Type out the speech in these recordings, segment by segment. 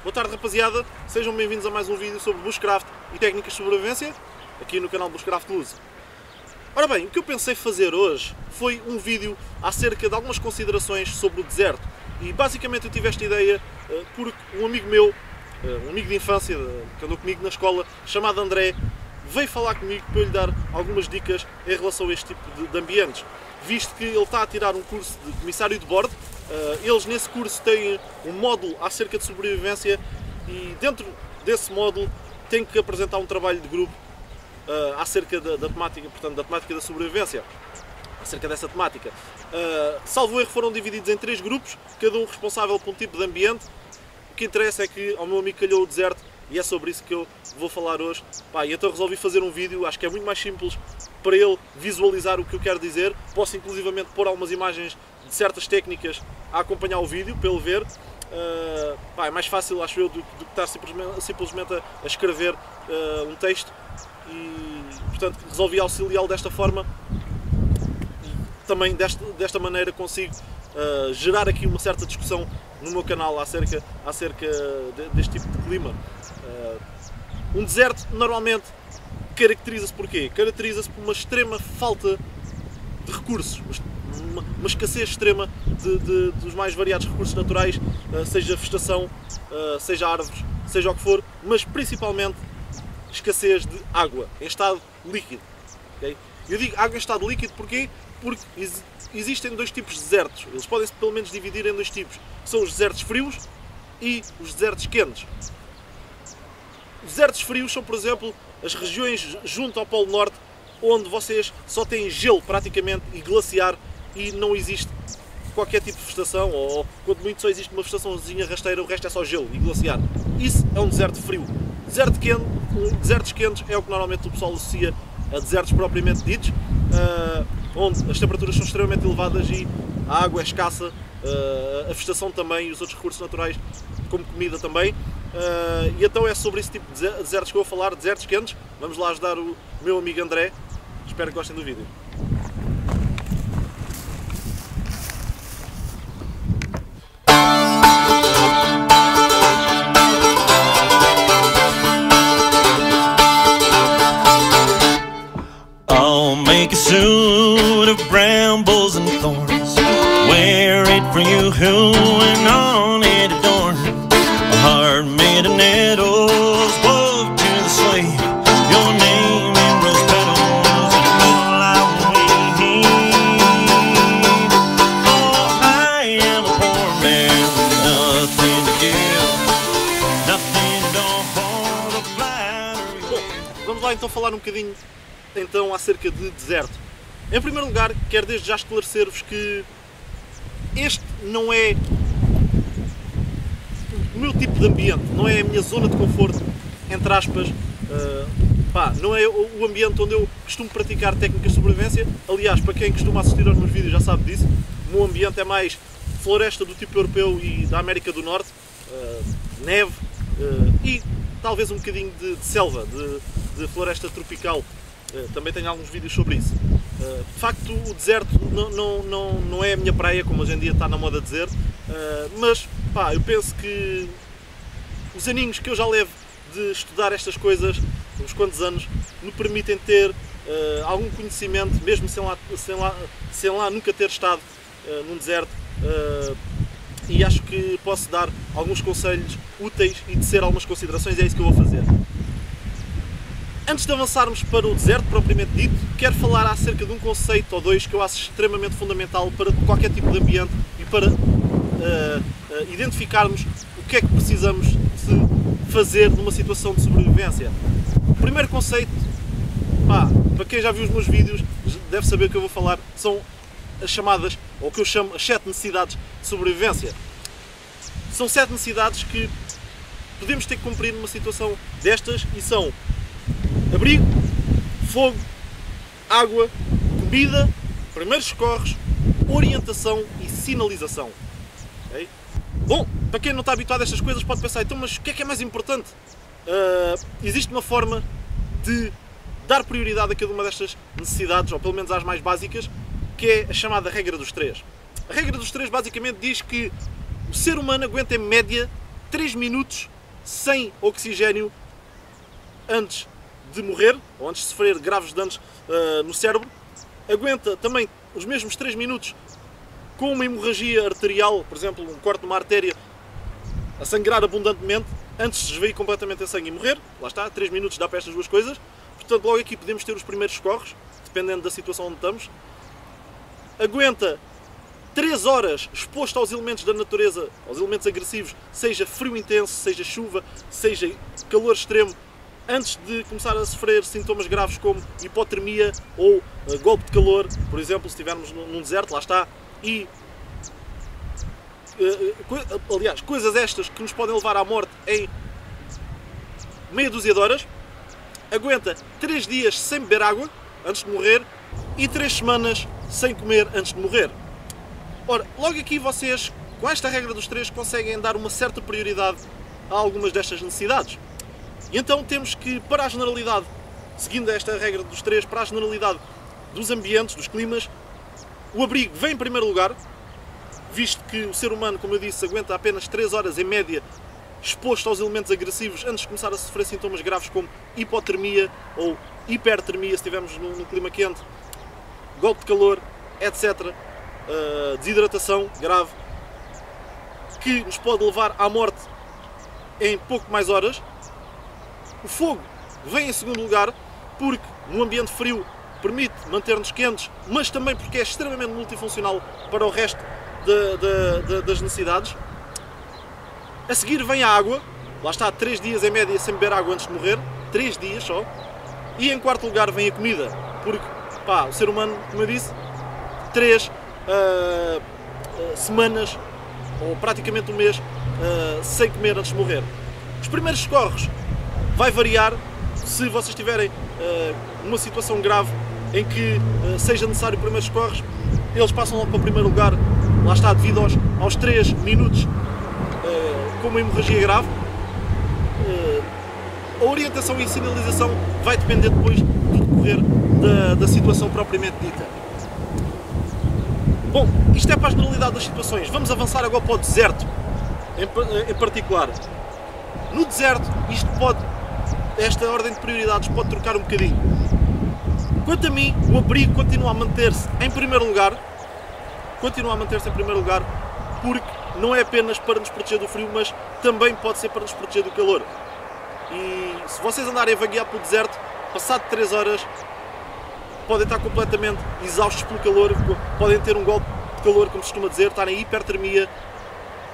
Boa tarde, rapaziada, sejam bem-vindos a mais um vídeo sobre Bushcraft e técnicas de sobrevivência, aqui no canal Bushcraft Luso. Ora bem, o que eu pensei fazer hoje foi um vídeo acerca de algumas considerações sobre o deserto. E basicamente eu tive esta ideia porque um amigo meu, um amigo de infância, que andou comigo na escola, chamado André, veio falar comigo para eu lhe dar algumas dicas em relação a este tipo de ambientes. Visto que ele está a tirar um curso de comissário de bordo, eles nesse curso têm um módulo acerca de sobrevivência e dentro desse módulo tem que apresentar um trabalho de grupo acerca da temática, portanto, da temática da sobrevivência, acerca dessa temática. Salvo erro, foram divididos em 3 grupos, cada um responsável por um tipo de ambiente. O que interessa é que ao meu amigo calhou o deserto e é sobre isso que eu vou falar hoje. E então resolvi fazer um vídeo, acho que é muito mais simples para ele visualizar o que eu quero dizer. Posso inclusivamente pôr algumas imagens de certas técnicas a acompanhar o vídeo, para ele ver. É mais fácil, acho eu, do que estar simplesmente a escrever um texto. E, portanto, resolvi auxiliá-lo desta forma. E também desta maneira consigo gerar aqui uma certa discussão no meu canal acerca deste tipo de clima. Um deserto normalmente caracteriza-se por quê? Caracteriza-se por uma extrema falta de recursos, uma escassez extrema dos mais variados recursos naturais, seja vegetação, seja árvores, seja o que for, mas principalmente escassez de água em estado líquido. Okay? Eu digo água em estado líquido porquê? Porque existem 2 tipos de desertos. Eles podem-se pelo menos dividir em 2 tipos. São os desertos frios e os desertos quentes. Os desertos frios são, por exemplo, as regiões junto ao Polo Norte, onde vocês só têm gelo praticamente e glaciar e não existe qualquer tipo de vegetação, ou quando muito só existe uma vegetaçãozinha rasteira, o resto é só gelo e glaciar. Isso é um deserto frio. Desertos quentes é o que normalmente o pessoal associa a desertos propriamente ditos, onde as temperaturas são extremamente elevadas e a água é escassa, a vegetação também e os outros recursos naturais, como comida também. E então é sobre esse tipo de desertos que eu vou falar, desertos quentes. Vamos lá ajudar o meu amigo André. Espero que gostem do vídeo. I'll make a suit of brambles and thorns, wear it for you who and on it adorn, a heart made of nettles, wove to the slave, your name in rose petals, and all I need. Oh, I am a poor man with nothing to give, nothing to hold a flattery. Bom, vamos lá então falar um bocadinho então acerca de deserto. Em primeiro lugar, quero desde já esclarecer-vos que este não é o meu tipo de ambiente, não é a minha zona de conforto, entre aspas, não é o ambiente onde eu costumo praticar técnicas de sobrevivência. Aliás, para quem costuma assistir aos meus vídeos já sabe disso, o meu ambiente é mais floresta do tipo europeu e da América do Norte, neve e talvez um bocadinho de selva, de floresta tropical. Também tenho alguns vídeos sobre isso. De facto, o deserto não é a minha praia, como hoje em dia está na moda dizer, mas eu penso que os aninhos que eu já levo de estudar estas coisas, uns quantos anos, me permitem ter algum conhecimento, mesmo sem lá nunca ter estado num deserto, e acho que posso dar alguns conselhos úteis e tecer algumas considerações, e é isso que eu vou fazer. Antes de avançarmos para o deserto propriamente dito, quero falar acerca de um conceito ou 2 que eu acho extremamente fundamental para qualquer tipo de ambiente e para identificarmos o que é que precisamos de fazer numa situação de sobrevivência. O primeiro conceito, para quem já viu os meus vídeos, deve saber o que eu vou falar, são as chamadas, ou o que eu chamo as 7 necessidades de sobrevivência. São 7 necessidades que podemos ter que cumprir numa situação destas e são abrigo, fogo, água, comida, primeiros socorros, orientação e sinalização. Okay? Bom, para quem não está habituado a estas coisas pode pensar, então, mas o que é mais importante? Existe uma forma de dar prioridade a cada uma destas necessidades, ou pelo menos às mais básicas, que é a chamada regra dos 3. A regra dos 3 basicamente diz que o ser humano aguenta em média 3 minutos sem oxigênio antes de morrer, ou antes de sofrer graves danos no cérebro. Aguenta também os mesmos 3 minutos com uma hemorragia arterial, por exemplo, um corte numa artéria, a sangrar abundantemente, antes de esvair completamente a sangue e morrer. Lá está, 3 minutos dá para estas duas coisas. Portanto, logo aqui podemos ter os primeiros socorros, dependendo da situação onde estamos. Aguenta 3 horas exposto aos elementos da natureza, aos elementos agressivos, seja frio intenso, seja chuva, seja calor extremo, antes de começar a sofrer sintomas graves como hipotermia ou golpe de calor, por exemplo, se estivermos num deserto, lá está, e aliás, coisas estas que nos podem levar à morte em meia dúzia de horas. Aguenta 3 dias sem beber água antes de morrer e 3 semanas sem comer antes de morrer. Ora, logo aqui vocês, com esta regra dos 3, conseguem dar uma certa prioridade a algumas destas necessidades. E então temos que, para a generalidade, seguindo esta regra dos 3, para a generalidade dos ambientes, dos climas, o abrigo vem em primeiro lugar, visto que o ser humano, como eu disse, aguenta apenas 3 horas em média exposto aos elementos agressivos antes de começar a sofrer sintomas graves como hipotermia ou hipertermia, se estivermos num clima quente, golpe de calor, etc. Desidratação grave, que nos pode levar à morte em pouco mais horas. O fogo vem em segundo lugar, porque no ambiente frio permite manter-nos quentes, mas também porque é extremamente multifuncional para o resto das necessidades. A seguir vem a água, lá está, 3 dias em média sem beber água antes de morrer, 3 dias só. E em quarto lugar vem a comida, porque pá, o ser humano, como eu disse, 3 semanas, ou praticamente um mês, sem comer antes de morrer. Os primeiros socorros vai variar se vocês tiverem uma situação grave em que seja necessário primeiros socorros, eles passam logo para o primeiro lugar, lá está, devido aos 3 minutos com uma hemorragia grave. A orientação e sinalização vai depender depois do decorrer da situação propriamente dita. Bom, isto é para a generalidade das situações. Vamos avançar agora para o deserto, em particular. No deserto, esta ordem de prioridades pode trocar um bocadinho. Quanto a mim, o abrigo continua a manter-se em primeiro lugar. Porque não é apenas para nos proteger do frio, mas também pode ser para nos proteger do calor. E se vocês andarem a vaguear pelo deserto, passado 3 horas, podem estar completamente exaustos pelo calor, podem ter um golpe de calor, como se costuma dizer, estarem em hipertermia,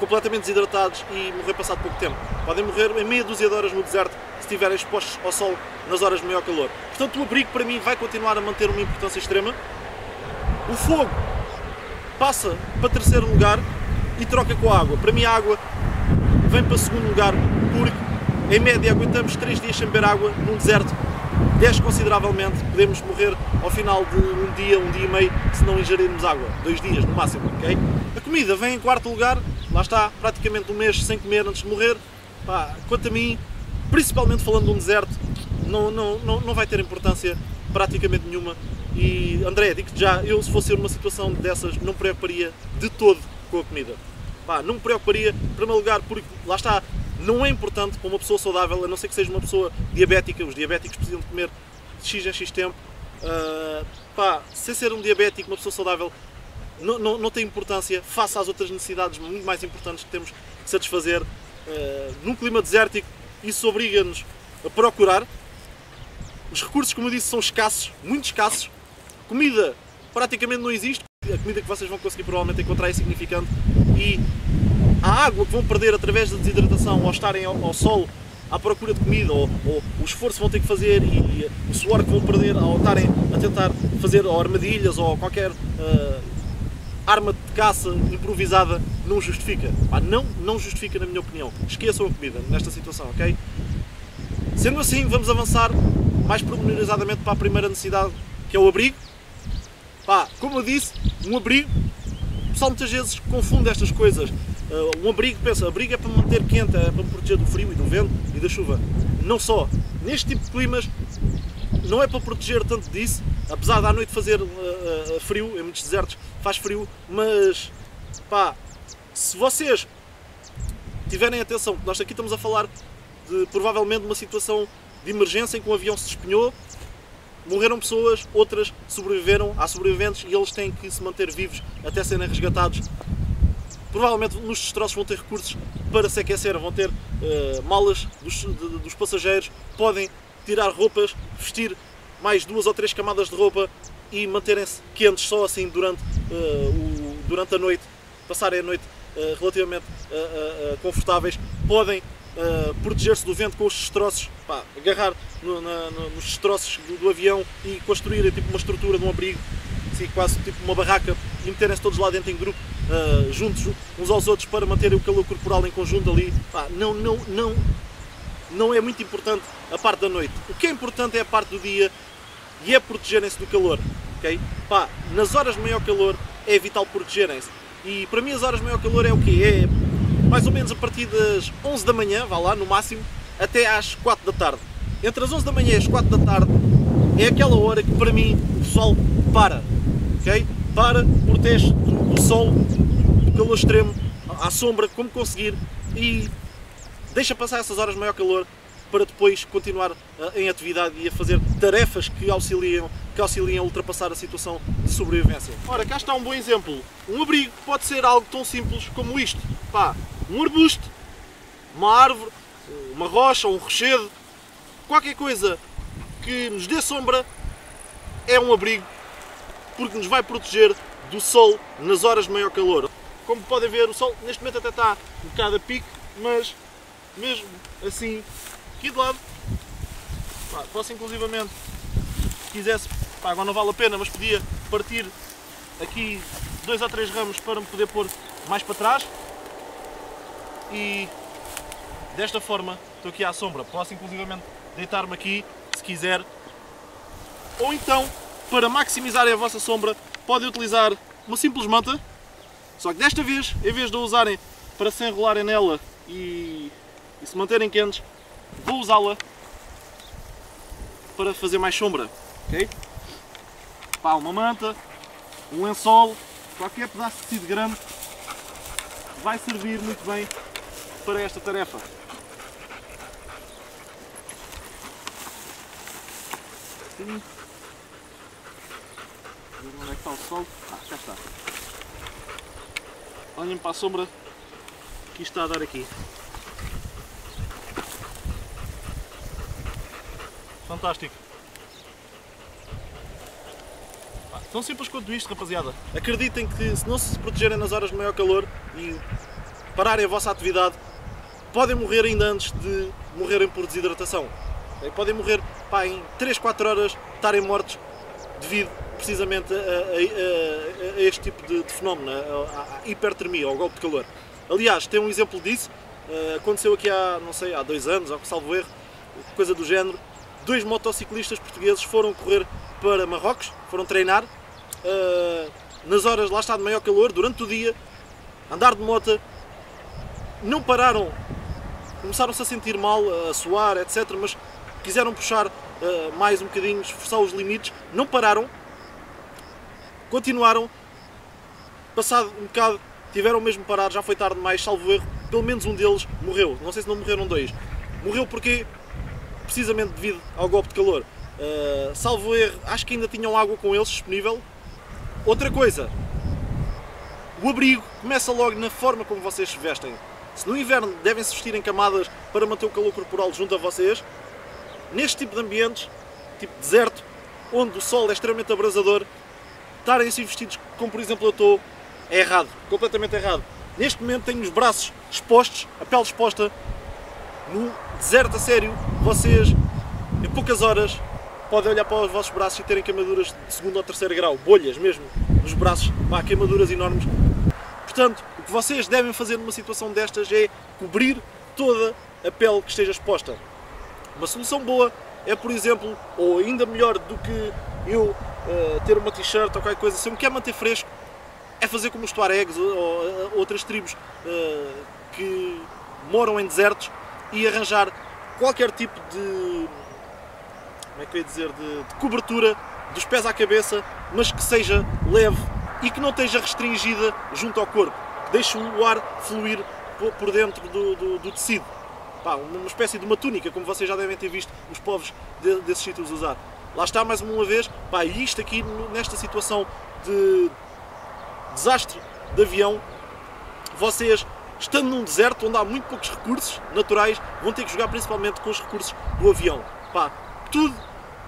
completamente desidratados e morrer passado pouco tempo. Podem morrer em meia dúzia de horas no deserto se estiverem expostos ao sol nas horas de maior calor. Portanto, o abrigo para mim vai continuar a manter uma importância extrema. O fogo passa para terceiro lugar e troca com a água. Para mim a água vem para segundo lugar porque em média aguentamos 3 dias sem beber água num deserto, desce consideravelmente, podemos morrer ao final de um dia e meio se não ingerirmos água, 2 dias no máximo, ok? A comida vem em quarto lugar, lá está, praticamente um mês sem comer antes de morrer. Pá, quanto a mim, principalmente falando de um deserto, não vai ter importância praticamente nenhuma. E André, digo-te já, eu se fosse numa situação dessas não me preocuparia de todo com a comida. Pá, não me preocuparia, em primeiro lugar, porque lá está, não é importante para uma pessoa saudável, a não ser que seja uma pessoa diabética. Os diabéticos precisam de comer de X em X tempo. Pá, sem ser um diabético, uma pessoa saudável, não tem importância face às outras necessidades muito mais importantes que temos que satisfazer. Num clima desértico, isso obriga-nos a procurar. Os recursos, como eu disse, são escassos, muito escassos. Comida praticamente não existe. A comida que vocês vão conseguir provavelmente encontrar é insignificante. E a água que vão perder através da desidratação ao estarem ao sol à procura de comida, ou o esforço que vão ter que fazer e o suor que vão perder ao estarem a tentar fazer ou armadilhas ou qualquer arma de caça improvisada, não justifica. Pá, não justifica, na minha opinião. Esqueçam a comida nesta situação, ok? Sendo assim, vamos avançar mais pormenorizadamente para a primeira necessidade, que é o abrigo. Pá, como eu disse, um abrigo, o pessoal muitas vezes confunde estas coisas. Um abrigo, pensa, abrigo é para me manter quente, é para me proteger do frio e do vento e da chuva. Não só. Neste tipo de climas, não é para proteger tanto disso, apesar de à noite fazer frio, em muitos desertos faz frio, mas pá, se vocês tiverem atenção, que nós aqui estamos a falar de provavelmente uma situação de emergência em que um avião se despenhou, morreram pessoas, outras sobreviveram, há sobreviventes e eles têm que se manter vivos até serem resgatados. Provavelmente nos destroços vão ter recursos para se aquecer, vão ter malas dos passageiros, podem tirar roupas, vestir mais 2 ou 3 camadas de roupa e manterem-se quentes só assim durante a noite, passarem a noite relativamente confortáveis, podem proteger-se do vento com os destroços, agarrar nos destroços do avião e construir tipo uma estrutura de um abrigo, assim, quase tipo uma barraca, e meterem-se todos lá dentro em grupo, juntos uns aos outros, para manterem o calor corporal em conjunto ali. Não é muito importante a parte da noite. O que é importante é a parte do dia e é protegerem-se do calor. Okay? Nas horas de maior calor é vital protegerem-se. E para mim as horas de maior calor é o quê? É mais ou menos a partir das 11 da manhã, vá lá, no máximo, até às 4 da tarde. Entre as 11 da manhã e as 4 da tarde é aquela hora que para mim o pessoal para. Okay? Para, protege do sol, do calor extremo, à sombra, como conseguir, e deixa passar essas horas de maior calor para depois continuar em atividade e a fazer tarefas que auxiliam a ultrapassar a situação de sobrevivência. Ora, cá está um bom exemplo. Um abrigo pode ser algo tão simples como isto. Um arbusto, uma árvore, uma rocha, um rochedo, qualquer coisa que nos dê sombra é um abrigo, porque nos vai proteger do sol nas horas de maior calor. Como podem ver, o sol neste momento até está um bocado a pique, mas mesmo assim, aqui de lado, posso inclusivamente, se quisesse, agora não vale a pena, mas podia partir aqui 2 ou 3 ramos para me poder pôr mais para trás, e desta forma estou aqui à sombra. Posso inclusivamente deitar-me aqui, se quiser, ou então, para maximizarem a vossa sombra, podem utilizar uma simples manta, só que desta vez, em vez de a usarem para se enrolarem nela e se manterem quentes, vou usá-la para fazer mais sombra. Okay? Uma manta, um lençol, qualquer pedaço de tecido grande vai servir muito bem para esta tarefa. Assim. Onde é que está o sol? Cá está. Olhem para a sombra que isto está a dar aqui. Fantástico. Tão simples quanto isto, rapaziada. Acreditem que se não se protegerem nas horas de maior calor e pararem a vossa atividade, podem morrer ainda antes de morrerem por desidratação. Podem morrer em 3, 4 horas, estarem mortos devido precisamente a este tipo de fenómeno, à hipertermia, ao golpe de calor. Aliás, tem um exemplo disso, aconteceu aqui há 2 anos, ou salvo erro, coisa do género. 2 motociclistas portugueses foram correr para Marrocos, foram treinar, nas horas, lá está, de maior calor, durante o dia, andar de moto, não pararam, começaram-se a sentir mal, a suar, etc, mas quiseram puxar mais um bocadinho, esforçar os limites, não pararam, continuaram, passado um bocado, tiveram mesmo de parar, já foi tarde demais, salvo erro, pelo menos um deles morreu, não sei se não morreram 2. Morreu porque precisamente devido ao golpe de calor. Salvo erro, acho que ainda tinham água com eles disponível. Outra coisa, o abrigo começa logo na forma como vocês se vestem. Se no inverno devem se vestir em camadas para manter o calor corporal junto a vocês, neste tipo de ambientes, tipo deserto, onde o sol é extremamente abrasador, estarem assim vestidos como por exemplo eu estou, é errado, completamente errado. Neste momento tenho os braços expostos, a pele exposta, no deserto a sério, vocês em poucas horas podem olhar para os vossos braços e terem queimaduras de 2º ou 3º grau, bolhas mesmo nos braços, queimaduras enormes. Portanto, o que vocês devem fazer numa situação destas é cobrir toda a pele que esteja exposta. Uma solução boa é, por exemplo, ou ainda melhor do que eu ter uma t-shirt ou qualquer coisa, se eu me quero manter fresco, é fazer como os tuaregs ou outras tribos que moram em desertos e arranjar qualquer tipo de, como é que eu ia dizer, de cobertura dos pés à cabeça, mas que seja leve e que não esteja restringida junto ao corpo, que deixe o ar fluir por dentro do tecido. Pá, uma espécie de uma túnica, como vocês já devem ter visto os povos desses sítios usar. Lá está, mais uma vez, pá, e isto aqui, nesta situação de desastre de avião, vocês, estando num deserto onde há muito poucos recursos naturais, vão ter que jogar principalmente com os recursos do avião. Pá, tudo,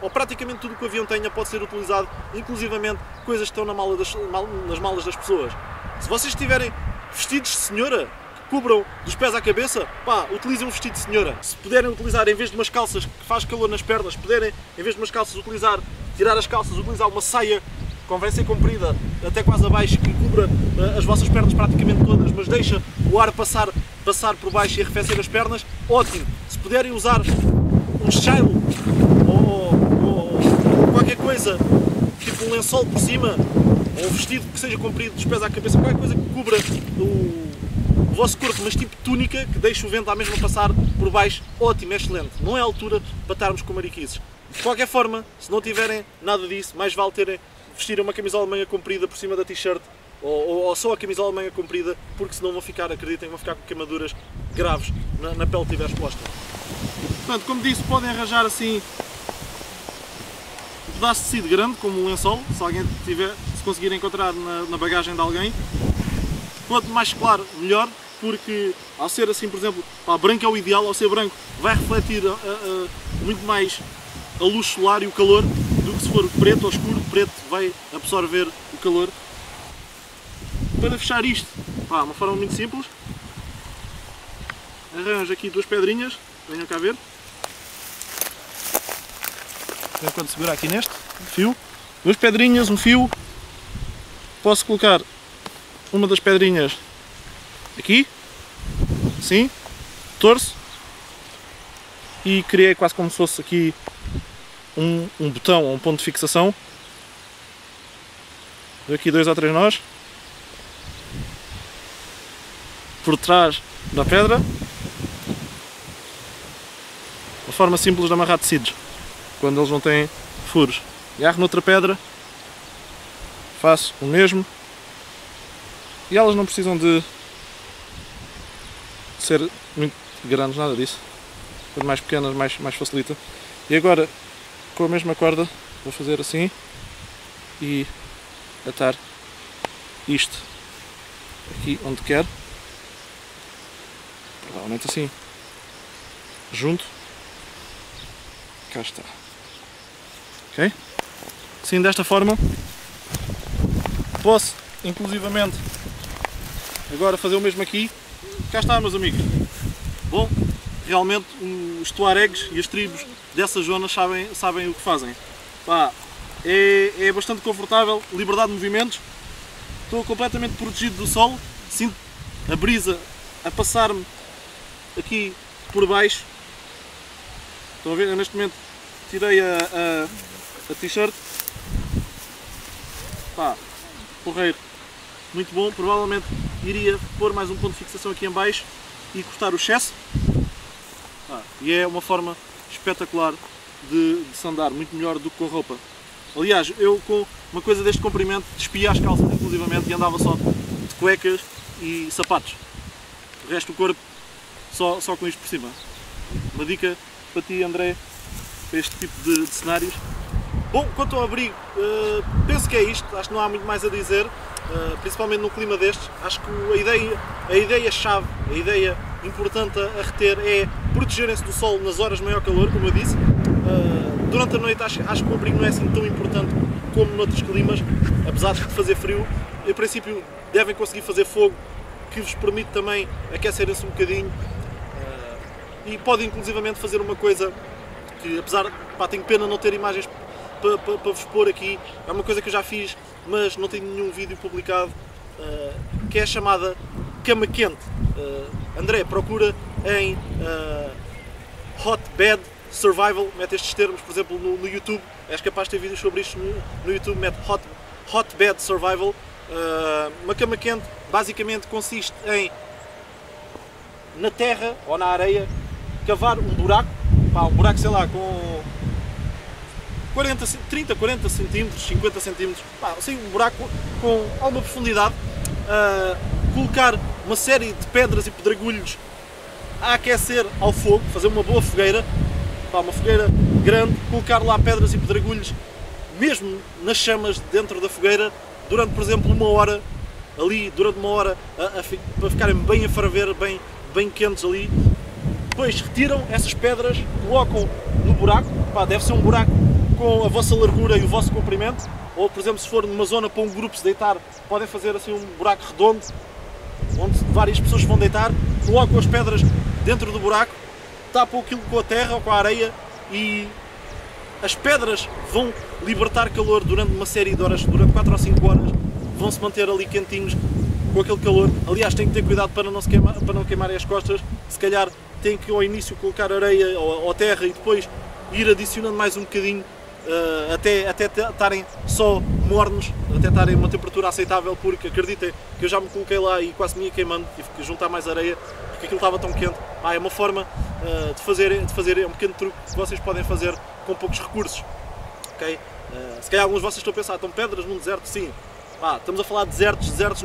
ou praticamente tudo que o avião tenha pode ser utilizado, inclusivamente coisas que estão nas malas das pessoas. Se vocês tiverem vestidos de senhora, cubram dos pés à cabeça, pá, utilizem um vestido de senhora. Se puderem utilizar, em vez de umas calças que faz calor nas pernas, puderem, em vez de umas calças, tirar as calças, utilizar uma saia, convém ser comprida, até quase abaixo, que cubra as vossas pernas praticamente todas, mas deixa o ar passar por baixo e arrefecer as pernas, ótimo. Se puderem usar um shile ou qualquer coisa, tipo um lençol por cima, ou um vestido que seja comprido dos pés à cabeça, qualquer coisa que cubra o vosso corpo, mas tipo túnica, que deixe o vento à mesma passar por baixo, ótimo, é excelente. Não é a altura para estarmos com mariquices. De qualquer forma, se não tiverem nada disso, mais vale vestir uma camisola de manga comprida por cima da t-shirt, ou só a camisola de manga comprida, porque senão vão ficar, acreditem, vão ficar com queimaduras graves na pele que tiver exposta. Portanto, como disse, podem arranjar assim um pedaço de tecido grande, como um lençol, se conseguir encontrar na bagagem de alguém. Quanto mais claro, melhor, porque ao ser assim, por exemplo, pá, branco é o ideal, ao ser branco vai refletir muito mais a luz solar e o calor do que se for preto ou escuro. Preto vai absorver o calor. Para fechar isto, pá, uma forma muito simples, arranjo aqui duas pedrinhas, venham cá ver, enquanto segurar aqui neste fio, duas pedrinhas, um fio, posso colocar uma das pedrinhas aqui, assim, torço, e criei quase como se fosse aqui um botão ou um ponto de fixação. Dou aqui 2 ou 3 nós por trás da pedra, uma forma simples de amarrar tecidos quando eles não têm furos. Agarro noutra pedra, faço o mesmo. E elas não precisam de ser muito grandes, nada disso. Quanto mais pequenas, mais facilita. E agora, com a mesma corda, vou fazer assim e atar isto aqui onde quero. Provavelmente assim. Junto. Cá está. Ok? Assim, desta forma, posso, inclusivamente, agora fazer o mesmo aqui. Cá está, meus amigos. Bom, realmente os tuaregs e as tribos dessas zonas sabem o que fazem. Pá, é bastante confortável, liberdade de movimentos. Estou completamente protegido do sol. Sinto a brisa a passar-me aqui por baixo. Estão a ver? Eu neste momento tirei a t-shirt. Pá, porreiro. Muito bom, provavelmente iria pôr mais um ponto de fixação aqui em baixo e cortar o excesso. E é uma forma espetacular de se andar, muito melhor do que com a roupa. Aliás, eu com uma coisa deste comprimento despia as calças inclusivamente e andava só de cuecas e sapatos. O resto do corpo só com isto por cima. Uma dica para ti, André, para este tipo de cenários. Bom, quanto ao abrigo, penso que é isto, acho que não há muito mais a dizer. Principalmente num clima destes, acho que a ideia-chave, a ideia importante a reter é protegerem-se do sol nas horas de maior calor, como eu disse. Durante a noite acho que o abrigo não é assim tão importante como noutros climas, apesar de fazer frio. Em princípio devem conseguir fazer fogo, que vos permite também aquecerem-se um bocadinho. E podem inclusivamente fazer uma coisa que, apesar de tenho pena não ter imagens para vos pôr aqui, é uma coisa que eu já fiz, mas não tenho nenhum vídeo publicado, que é a chamada cama quente. André, procura em Hot Bed Survival, mete estes termos, por exemplo, no YouTube, és capaz de ter vídeos sobre isto no YouTube, mete Hot Bed Survival. Uma cama quente basicamente consiste em, na terra ou na areia, cavar um buraco, sei lá, com 30, 40 centímetros, 50 centímetros, assim, um buraco com alguma profundidade, colocar uma série de pedras e pedregulhos a aquecer ao fogo, fazer uma boa fogueira, uma fogueira grande, colocar lá pedras e pedregulhos mesmo nas chamas dentro da fogueira durante, por exemplo, 1 hora, ali durante 1 hora, para ficarem bem a ferver, bem quentes ali. Depois retiram essas pedras, colocam no buraco, deve ser um buraco com a vossa largura e o vosso comprimento, ou por exemplo, se for numa zona para um grupo se deitar, podem fazer assim um buraco redondo, onde várias pessoas vão deitar, colocam as pedras dentro do buraco, tapam aquilo com a terra ou com a areia e as pedras vão libertar calor durante uma série de horas, durante 4 ou 5 horas, vão se manter ali quentinhos com aquele calor. Aliás, têm que ter cuidado para não queimarem as costas, se calhar têm que ao início colocar areia ou terra e depois ir adicionando mais um bocadinho até estarem só mornos, até estarem a uma temperatura aceitável, porque acreditem que eu já me coloquei lá e quase me ia queimando, tive que juntar mais areia porque aquilo estava tão quente. É uma forma de fazer, é um pequeno truque que vocês podem fazer com poucos recursos. Okay? Se calhar alguns de vocês estão a pensar, estão pedras num deserto? Sim. Estamos a falar de desertos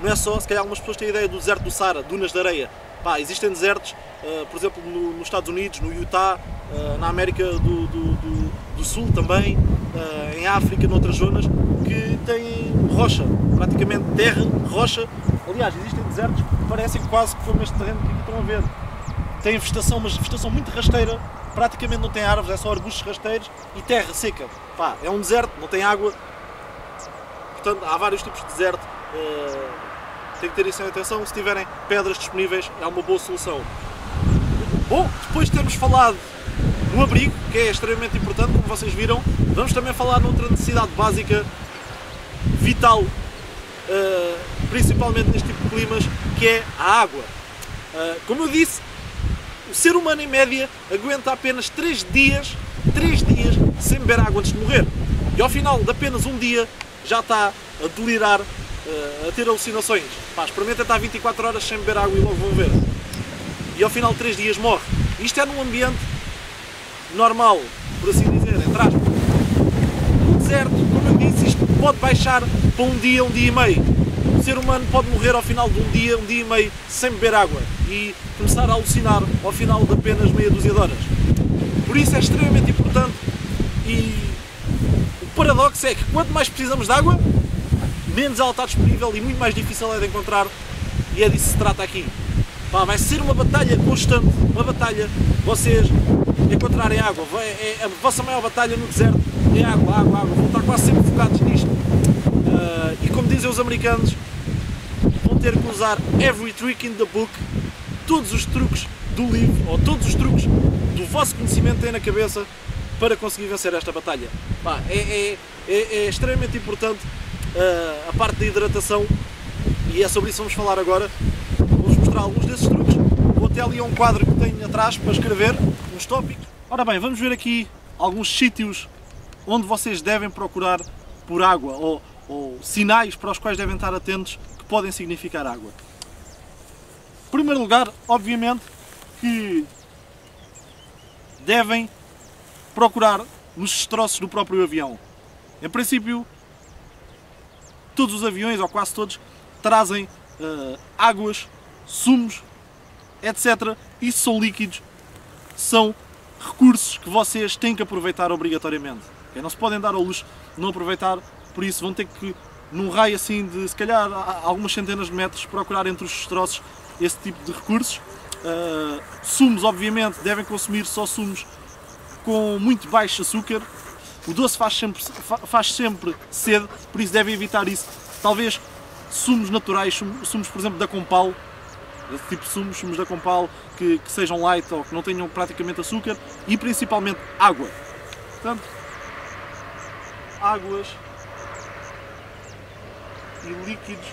não é só, se calhar algumas pessoas têm a ideia do deserto do Saara, dunas de areia. Existem desertos, por exemplo, nos Estados Unidos, no Utah, na América do Sul também, em África, noutras zonas, que têm rocha, praticamente terra, rocha. Aliás, existem desertos que parecem quase que foi este terreno que aqui estão a ver. Tem vegetação, mas vegetação muito rasteira, praticamente não tem árvores, é só arbustos rasteiros e terra seca. É um deserto, não tem água. Portanto, há vários tipos de deserto. Tem que ter isso em atenção. Se tiverem pedras disponíveis, é uma boa solução. Bom, depois de termos falado no abrigo, que é extremamente importante, como vocês viram, vamos também falar noutra necessidade básica, vital, principalmente neste tipo de climas, que é a água. Como eu disse, o ser humano em média aguenta apenas 3 dias sem beber água antes de morrer. E ao final de apenas um dia já está a delirar, a ter alucinações. Experimentem estar 24 horas sem beber água e logo vão ver. E ao final de 3 dias morre. Isto é num ambiente normal, por assim dizer, entre aspas. No deserto, como eu disse, isto pode baixar para um dia e meio. O ser humano pode morrer ao final de um dia e meio sem beber água e começar a alucinar ao final de apenas meia dúzia de horas. Por isso é extremamente importante e o paradoxo é que quanto mais precisamos de água, menos ela está disponível e muito mais difícil é de encontrar, e é disso que se trata aqui. Vai ser uma batalha constante, uma batalha, vocês encontrarem água. A vossa maior batalha no deserto é água. Vão estar quase sempre focados nisto. E como dizem os americanos, vão ter que usar every trick in the book, todos os truques do livro, ou todos os truques do vosso conhecimento que têm na cabeça para conseguir vencer esta batalha. É extremamente importante a parte da hidratação e é sobre isso que vamos falar agora. Vou-vos mostrar alguns desses truques. Vou até ali a um quadro que tenho atrás para escrever uns tópicos. Ora bem, vamos ver aqui alguns sítios onde vocês devem procurar por água ou sinais para os quais devem estar atentos que podem significar água. Em primeiro lugar, obviamente que devem procurar nos destroços do próprio avião. Em princípio, todos os aviões, ou quase todos, trazem águas, sumos, etc. Isso são líquidos, são recursos que vocês têm que aproveitar obrigatoriamente. Não se podem dar ao luxo de não aproveitar, por isso vão ter que, num raio assim de, se calhar, algumas centenas de metros, procurar entre os destroços esse tipo de recursos. Sumos, obviamente, devem consumir só sumos com muito baixo açúcar. O doce faz sempre sede, por isso devem evitar isso. Talvez sumos naturais, sumos, por exemplo, da Compal, esse tipo de sumos da Compal que sejam light ou que não tenham praticamente açúcar, e principalmente água. Portanto, águas e líquidos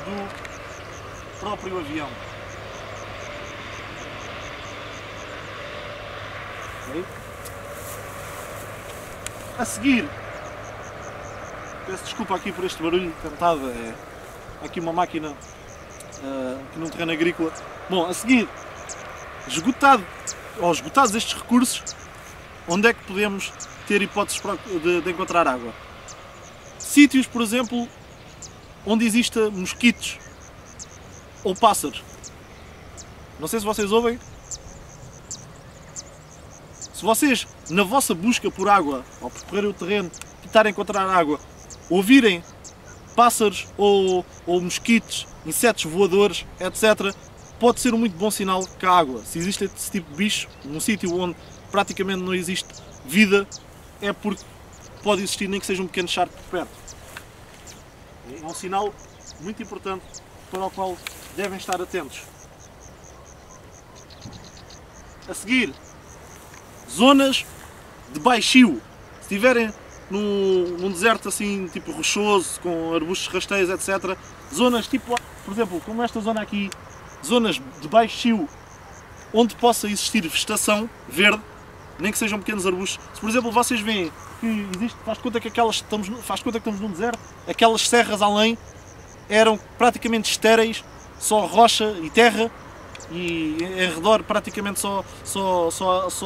do próprio avião. Okay. A seguir, peço desculpa aqui por este barulho cantado, é aqui uma máquina aqui num terreno agrícola. Bom, a seguir, esgotados estes recursos, onde é que podemos ter hipóteses de encontrar água? Sítios, por exemplo, onde exista mosquitos ou pássaros. Não sei se vocês ouvem. Se vocês, na vossa busca por água, ao percorrer o terreno, tentarem encontrar água, ouvirem pássaros ou mosquitos, insetos voadores, etc., pode ser um muito bom sinal que a água, se existe esse tipo de bicho, num sítio onde praticamente não existe vida, é porque pode existir nem que seja um pequeno charco por perto. É um sinal muito importante para o qual devem estar atentos. A seguir, zonas de baixio. Se estiverem num deserto assim, tipo rochoso, com arbustos rasteiros, etc. Zonas tipo, por exemplo, como esta zona aqui, zonas de baixio, onde possa existir vegetação verde, nem que sejam pequenos arbustos. Se por exemplo vocês veem que existe, faz conta que estamos num deserto, aquelas serras além eram praticamente estéreis, só rocha e terra, e em redor praticamente só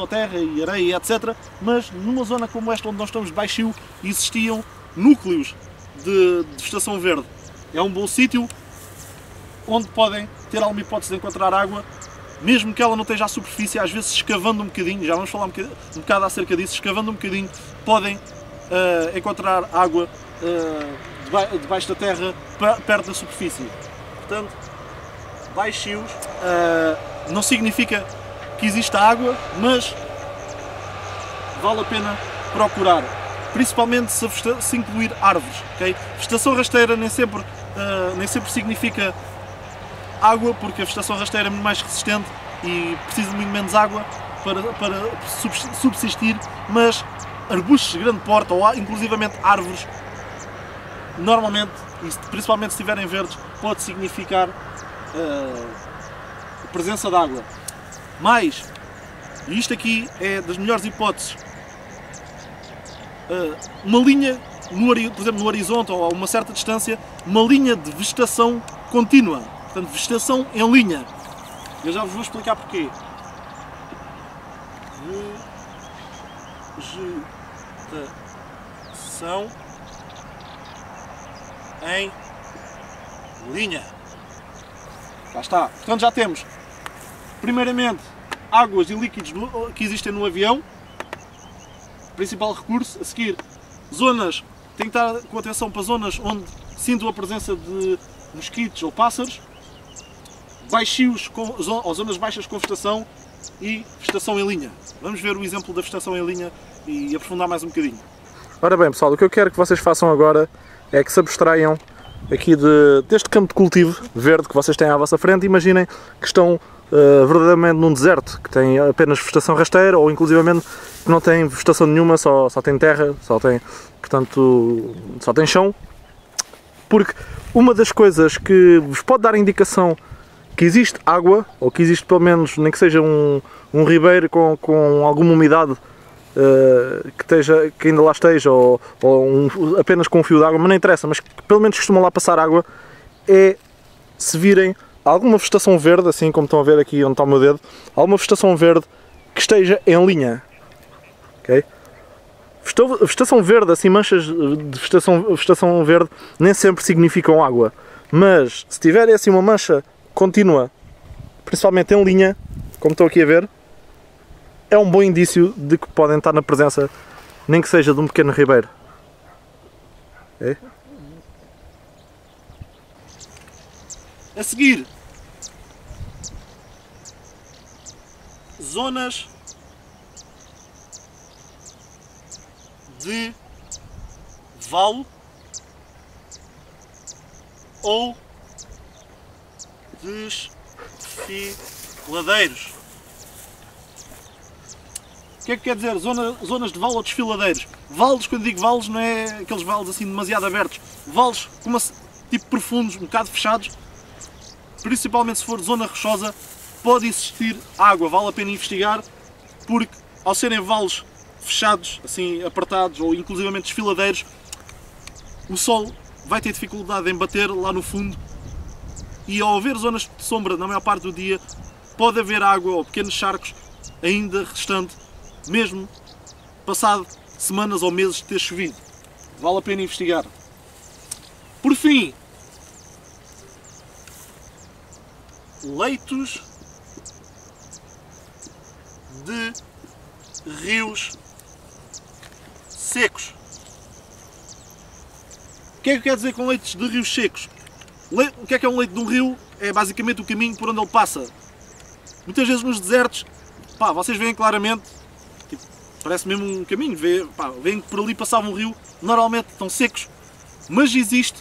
terra e areia, etc. Mas numa zona como esta, onde nós estamos de baixio, existiam núcleos de vegetação verde. É um bom sítio onde podem ter alguma hipótese de encontrar água, mesmo que ela não esteja à superfície. Às vezes escavando um bocadinho, já vamos falar um bocado acerca disso, escavando um bocadinho podem encontrar água debaixo da terra, perto da superfície. Portanto, baixios não significa que exista água, mas vale a pena procurar, principalmente se incluir árvores. Okay? Vegetação rasteira nem sempre significa água, porque a vegetação rasteira é muito mais resistente e precisa de muito menos água para subsistir, mas arbustos de grande porte, ou inclusivamente árvores, normalmente, e principalmente se estiverem verdes, pode significar a presença de água. Mas, e isto aqui é das melhores hipóteses, uma linha, por exemplo no horizonte ou a uma certa distância, uma linha de vegetação contínua, portanto vegetação em linha. Eu já vos vou explicar porquê. Vegetação em linha. Cá está. Portanto já temos, primeiramente, águas e líquidos que existem no avião, principal recurso. A seguir, zonas, tem que estar com atenção para zonas onde sintam a presença de mosquitos ou pássaros, baixios ou zonas baixas com vegetação e vegetação em linha. Vamos ver o exemplo da vegetação em linha e aprofundar mais um bocadinho. Ora bem pessoal, o que eu quero que vocês façam agora é que se abstraiam aqui deste campo de cultivo verde que vocês têm à vossa frente. Imaginem que estão verdadeiramente num deserto, que tem apenas vegetação rasteira, ou inclusivamente que não tem vegetação nenhuma, só tem terra, só tem chão. Porque uma das coisas que vos pode dar a indicação que existe água, ou que existe pelo menos, nem que seja um ribeiro com alguma umidade que ainda lá esteja, ou apenas com um fio de água, mas não interessa, mas que pelo menos costumam lá passar água, é se virem alguma vegetação verde, assim como estão a ver aqui onde está o meu dedo, alguma vegetação verde que esteja em linha. Okay? Vegetação verde, assim manchas de vegetação verde, nem sempre significam água, mas se tiverem assim uma mancha contínua, principalmente em linha, como estou aqui a ver, é um bom indício de que podem estar na presença, nem que seja de um pequeno ribeiro. Okay? A seguir, zonas de vale ou desfiladeiros. O que é que quer dizer zonas de vale ou desfiladeiros? Vales, quando digo vales, não é aqueles vales assim demasiado abertos. Vales tipo profundos, um bocado fechados. Principalmente se for zona rochosa, pode existir água. Vale a pena investigar, porque ao serem vales fechados, assim apertados, ou inclusivamente desfiladeiros, o sol vai ter dificuldade em bater lá no fundo, e ao haver zonas de sombra na maior parte do dia, pode haver água ou pequenos charcos ainda restante, mesmo passado semanas ou meses de ter chovido. Vale a pena investigar. Por fim, leitos de rios secos. O que é que quer dizer com leitos de rios secos? O que é um leito de um rio? É basicamente o caminho por onde ele passa. Muitas vezes nos desertos, pá, vocês veem claramente, tipo, parece mesmo um caminho, veem que por ali passava um rio, normalmente estão secos, mas existe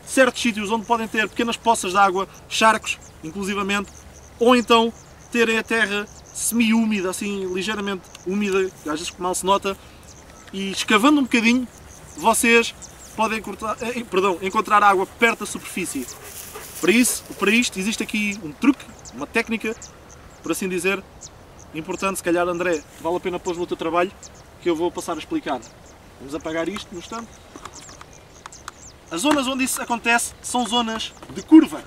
certos sítios onde podem ter pequenas poças de água, charcos, inclusivamente, ou então terem a terra semi-úmida, assim, ligeiramente úmida, às vezes mal se nota, e escavando um bocadinho, vocês podem encontrar água perto da superfície. Para isto existe aqui um truque, uma técnica, por assim dizer, importante. Se calhar, André, vale a pena pôr no teu trabalho, que eu vou passar a explicar. Vamos apagar isto no instante. As zonas onde isso acontece são zonas de curva.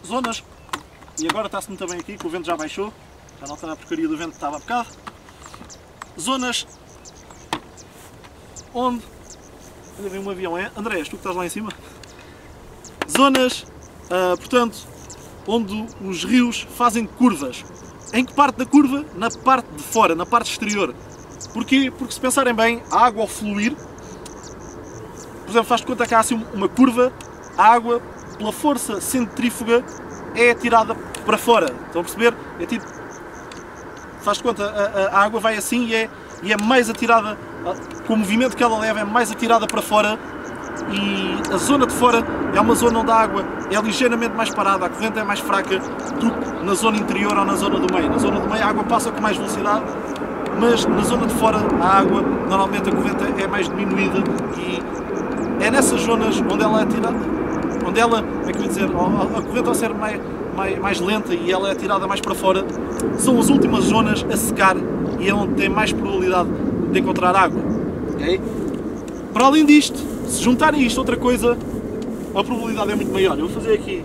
Zonas, e agora está-se muito bem aqui, que o vento já baixou, já não está na porcaria do vento que estava há bocado. Zonas onde... Olha, vem um avião, é? André, és tu que estás lá em cima? Zonas, portanto, onde os rios fazem curvas. Em que parte da curva? Na parte de fora, na parte exterior. Porquê? Porque se pensarem bem, a água ao fluir, por exemplo, faz de conta que há assim uma curva, a água, pela força centrífuga, é atirada para fora. Estão a perceber? É tipo, faz de conta, a água vai assim e é mais atirada, com o movimento que ela leva, é mais atirada para fora, e a zona de fora é uma zona onde a água é ligeiramente mais parada, a corrente é mais fraca do que na zona interior ou na zona do meio. Na zona do meio a água passa com mais velocidade, mas na zona de fora a água, normalmente a corrente é mais diminuída, e é nessas zonas onde ela é atirada, onde ela, como é que eu ia dizer, a corrente ao ser mais lenta e ela é atirada mais para fora, são as últimas zonas a secar e é onde tem mais probabilidade de encontrar água. Okay? Para além disto, se juntarem isto a outra coisa, a probabilidade é muito maior. Eu vou fazer aqui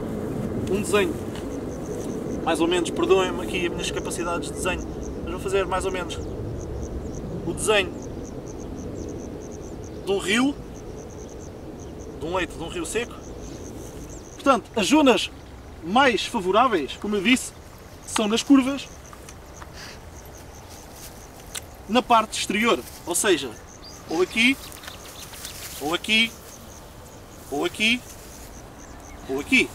um desenho, mais ou menos, perdoem-me aqui as minhas capacidades de desenho, mas vou fazer mais ou menos o desenho de um rio, de um leito de um rio seco. Portanto, as zonas mais favoráveis, como eu disse, são nas curvas, na parte exterior, ou seja, ou aqui, ou aqui, ou aqui, ou aqui.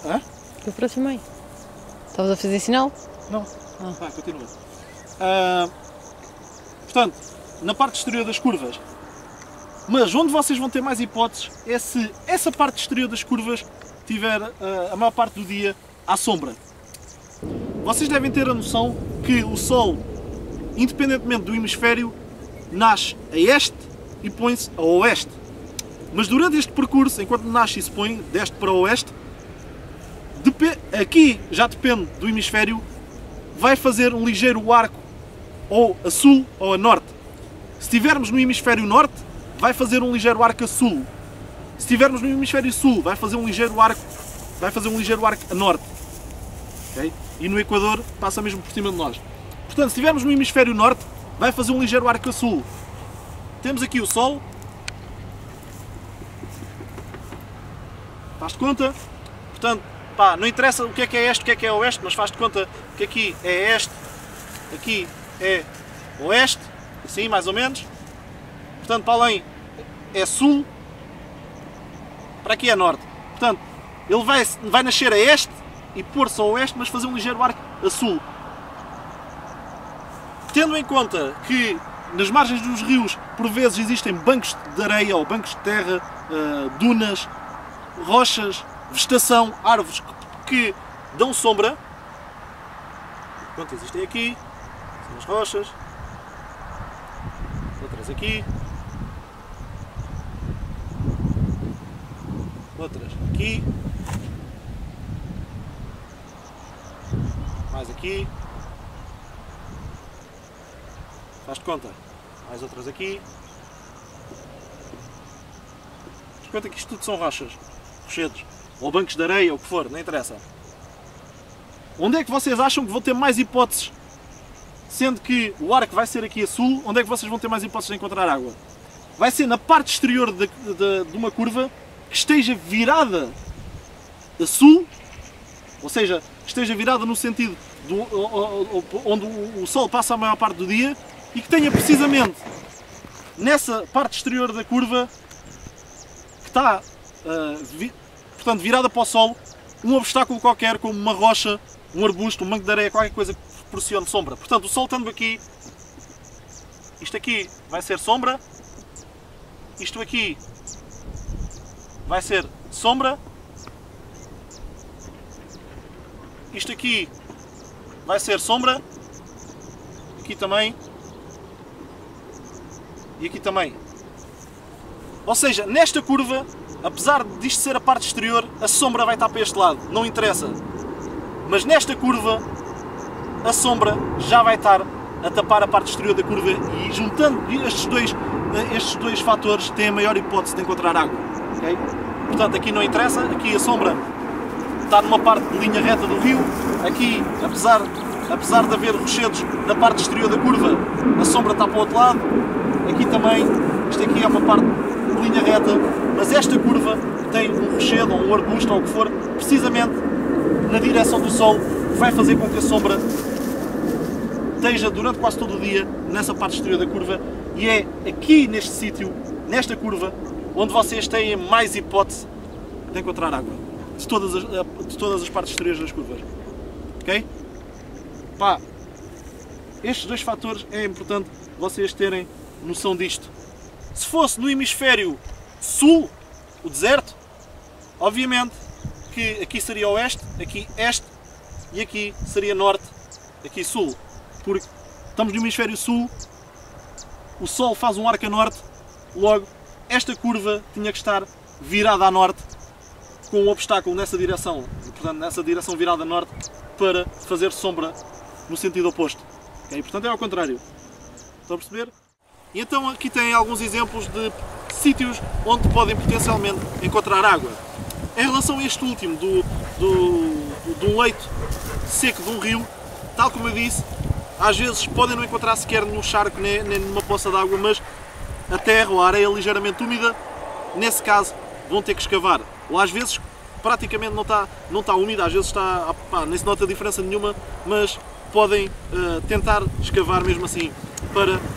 Hã? Eu aproximei. Estavas a fazer sinal? Não. Vai, continua. Portanto, na parte exterior das curvas. Mas onde vocês vão ter mais hipóteses é se essa parte exterior das curvas tiver a maior parte do dia à sombra. Vocês devem ter a noção que o Sol, independentemente do hemisfério, nasce a este e põe-se a oeste. Mas durante este percurso, enquanto nasce e se põe de este para oeste, aqui já depende do hemisfério, vai fazer um ligeiro arco ou a sul ou a norte. Se estivermos no hemisfério norte, vai fazer um ligeiro arco a sul. Se estivermos no hemisfério sul, vai fazer um ligeiro arco a norte. Okay? E no Equador passa mesmo por cima de nós. Portanto, se estivermos no hemisfério norte, vai fazer um ligeiro arco a sul. Temos aqui o Sol. Faz de conta. Portanto, pá, não interessa o que é este, o que é oeste, mas faz de conta que aqui é este, aqui é oeste, assim mais ou menos. Portanto, para além é sul, para aqui é norte. Portanto, ele vai nascer a este e pôr-se a oeste, mas fazer um ligeiro arco a sul. Tendo em conta que nas margens dos rios, por vezes, existem bancos de areia ou bancos de terra, dunas, rochas, vegetação, árvores que dão sombra. Pronto, existem aqui, são as rochas, outras aqui, outras aqui, mais aqui, faz de conta, mais outras aqui. Faz de conta que isto tudo são rochas, rochedos, ou bancos de areia, ou o que for, não interessa. Onde é que vocês acham que vão ter mais hipóteses? Sendo que o arco vai ser aqui a sul, onde é que vocês vão ter mais hipóteses de encontrar água? vai ser na parte exterior de uma curva que esteja virada a sul, ou seja, esteja virada no sentido onde o sol passa a maior parte do dia e que tenha precisamente nessa parte exterior da curva que está portanto, virada para o sol, um obstáculo qualquer, como uma rocha, um arbusto, um manco de areia, qualquer coisa que proporcione sombra. Portanto, o sol estando aqui, isto aqui vai ser sombra, isto aqui vai ser sombra, isto aqui vai ser sombra, aqui também e aqui também. Ou seja, nesta curva, apesar disto ser a parte exterior, a sombra vai estar para este lado, não interessa. Mas nesta curva, a sombra já vai estar a tapar a parte exterior da curva e juntando estes dois fatores têm a maior hipótese de encontrar água. Okay? Portanto, aqui não interessa, aqui a sombra está numa parte de linha reta do rio, aqui, apesar de haver rochedos na parte exterior da curva, a sombra está para o outro lado, aqui também, isto aqui é uma parte de linha reta, mas esta curva tem um rochedo ou um arbusto ou o que for, precisamente na direção do sol, que vai fazer com que a sombra esteja durante quase todo o dia nessa parte exterior da curva e é aqui neste sítio, nesta curva, onde vocês têm mais hipótese de encontrar água, de todas as partes exteriores das curvas. Ok? Pá, estes dois fatores é importante vocês terem noção disto. Se fosse no hemisfério sul, o deserto, obviamente que aqui seria oeste, aqui este e aqui seria norte, aqui sul. Porque estamos no hemisfério sul, o sol faz um arco a norte, logo esta curva tinha que estar virada a norte com um obstáculo nessa direção, portanto nessa direção virada a norte para fazer sombra no sentido oposto. Okay? Portanto é ao contrário. Estão a perceber? E então aqui tem alguns exemplos de sítios onde podem potencialmente encontrar água. Em relação a este último, do leito seco de um rio, tal como eu disse, às vezes podem não encontrar sequer num charco nem numa poça de água, mas a terra ou a areia ligeiramente úmida, nesse caso vão ter que escavar. Ou às vezes praticamente não está úmida, às vezes está, nem se nota diferença nenhuma, mas podem tentar escavar mesmo assim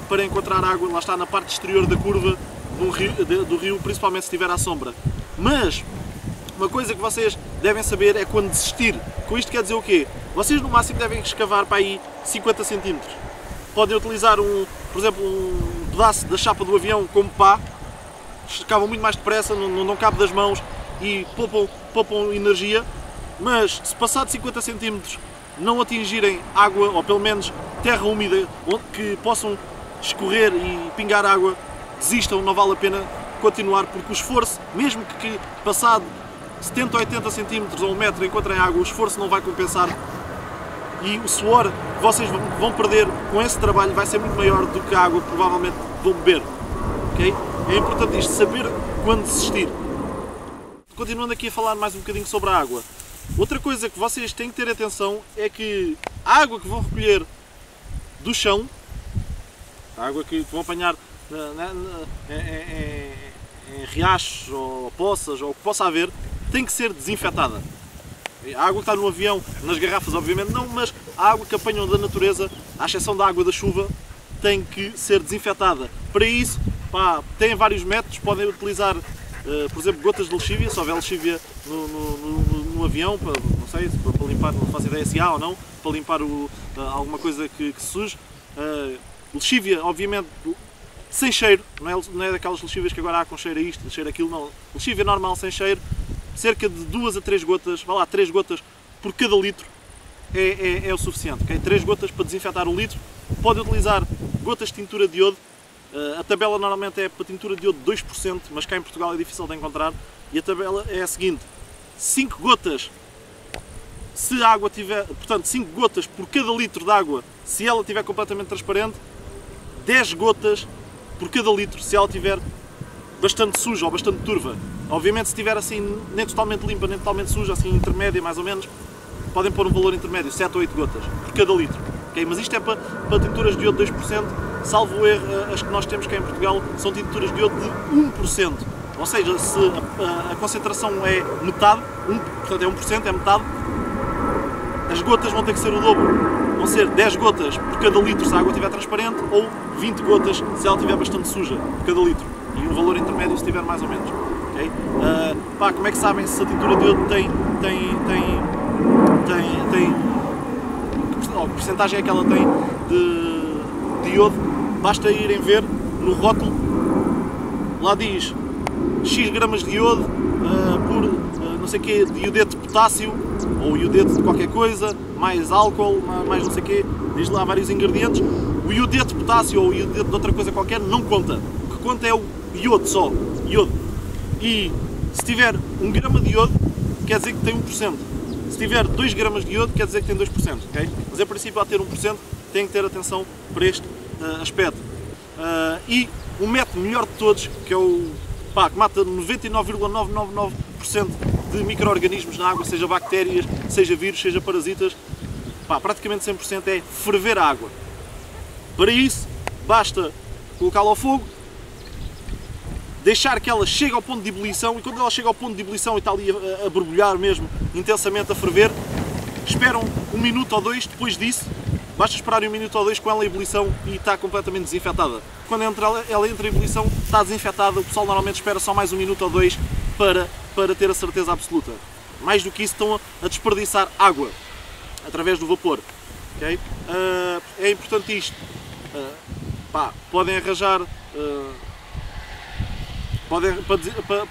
para encontrar água, lá está na parte exterior da curva do rio, principalmente se estiver à sombra. Mas uma coisa que vocês devem saber é quando desistir. Com isto quer dizer o quê? Vocês no máximo devem escavar para aí 50 cm. Podem utilizar, por exemplo, um pedaço da chapa do avião como pá, escavam muito mais depressa, não cabe das mãos e poupam energia, mas se passar de 50 cm não atingirem água, ou pelo menos terra úmida, que possam escorrer e pingar água, desistam, não vale a pena continuar, porque o esforço, mesmo que passado 70 ou 80 cm ou 1 metro encontrem água, o esforço não vai compensar e o suor que vocês vão perder com esse trabalho vai ser muito maior do que a água que provavelmente vão beber. Okay? É importante isto, saber quando desistir. Continuando aqui a falar mais um bocadinho sobre a água. Outra coisa que vocês têm que ter atenção é que a água que vão recolher do chão, a água que vão apanhar em riachos ou poças ou o que possa haver, tem que ser desinfetada. A água que está no avião, nas garrafas obviamente não, mas a água que apanham da natureza, à exceção da água da chuva, tem que ser desinfetada. Para isso, têm vários métodos, podem utilizar, por exemplo, gotas de lexívia, se houver lexívia no avião, não sei, para limpar, não faço ideia se há ou não, para limpar alguma coisa que se suje. Lexívia, obviamente, sem cheiro, não é daquelas lexívias que agora há com cheiro a isto, cheiro a aquilo, não. Lexívia normal, sem cheiro, cerca de 2 a 3 gotas, 3 gotas por cada litro é o suficiente. Okay? 3 gotas para desinfetar o litro. Pode utilizar gotas de tintura de iodo. A tabela normalmente é para tintura de iodo 2%, mas cá em Portugal é difícil de encontrar. E a tabela é a seguinte: 5 gotas, se a água tiver, portanto 5 gotas por cada litro de água, se ela estiver completamente transparente, 10 gotas por cada litro, se ela estiver bastante suja ou bastante turva. Obviamente, se estiver assim, nem totalmente limpa, nem totalmente suja, assim intermédia mais ou menos, podem pôr um valor intermédio, 7 ou 8 gotas por cada litro. Okay? Mas isto é para tinturas de iodo 2%, salvo erro, as que nós temos cá em Portugal são tinturas de iodo de 1%. Ou seja, se a concentração é metade, portanto é 1%, é metade, as gotas vão ter que ser o dobro. Vão ser 10 gotas por cada litro se a água estiver transparente ou 20 gotas se ela estiver bastante suja por cada litro. E um valor intermédio se estiver mais ou menos. Okay? Como é que sabem se a tintura de iodo tem que porcentagem é que ela tem de iodo? Basta irem ver no rótulo, lá diz X gramas de iodo por não sei o quê, de iodeto de potássio ou iodeto de qualquer coisa, mais álcool, mais não sei o quê, diz lá vários ingredientes. O iodeto de potássio ou o iodeto de outra coisa qualquer não conta. O que conta é o iodo só, iodo. E se tiver 1 grama de iodo, quer dizer que tem 1%. Se tiver 2 gramas de iodo, quer dizer que tem 2%. Okay? Mas em princípio, a ter 1%, tem que ter atenção para este aspecto. E o método melhor de todos, que é o que mata 99,999% de micro-organismos na água, seja bactérias, seja vírus, seja parasitas, praticamente 100% é ferver a água. Para isso, basta colocá-la ao fogo, deixar que ela chegue ao ponto de ebulição, e quando ela chega ao ponto de ebulição e está ali a borbulhar mesmo, intensamente a ferver, esperam 1 minuto ou 2 depois disso, basta esperar 1 minuto ou 2 com ela em ebulição e está completamente desinfetada. Quando ela entra em ebulição, está desinfetada, o pessoal normalmente espera só mais 1 minuto ou 2 para ter a certeza absoluta. Mais do que isso, estão a desperdiçar água através do vapor. Okay? É importante isto. Podem arranjar,